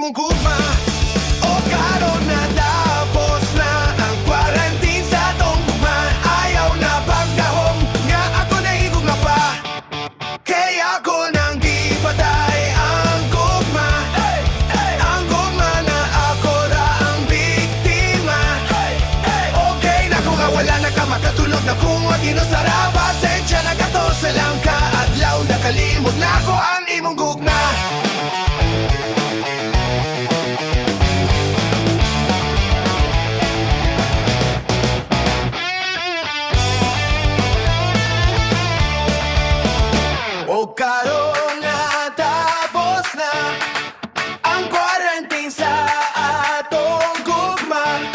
imong gugma. O karon na tapos na ang quarantine sa tong gugma. Ayaw na pagdahom nga ako nahigugma pa. Kaya ako nang gipatay ang gugma. Ang gugma na ako ra ang biktima. Okay na kung nga wala na ka makatulog na kung maginusara. Pasensya na 14 lang ka adlaw nakalimot na ko ang imong gugma. O karon na tapos na ang quarantine sa atong gugma.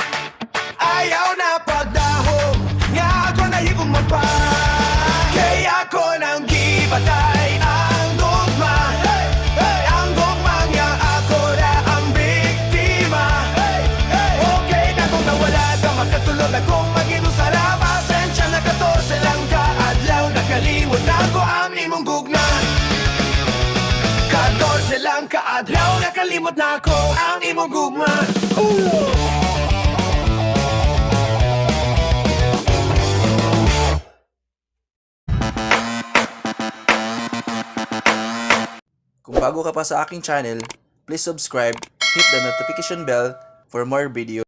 Ayaw na pagdahom nga ako nahigugma pa. Kaya ako nang gipatay ang gugma. Ang gugma nga ako ra ang biktima. Okay na kung nawala ka makatulog na kung maginusara. Pasensya na 14 lang ka adlaw nakalimot na ko ang imong gugma. 14 lang ka adlaw nakalimot na ko ang imong gugma. Kung bago ka pa sa aking channel, please subscribe, hit the notification bell for more videos.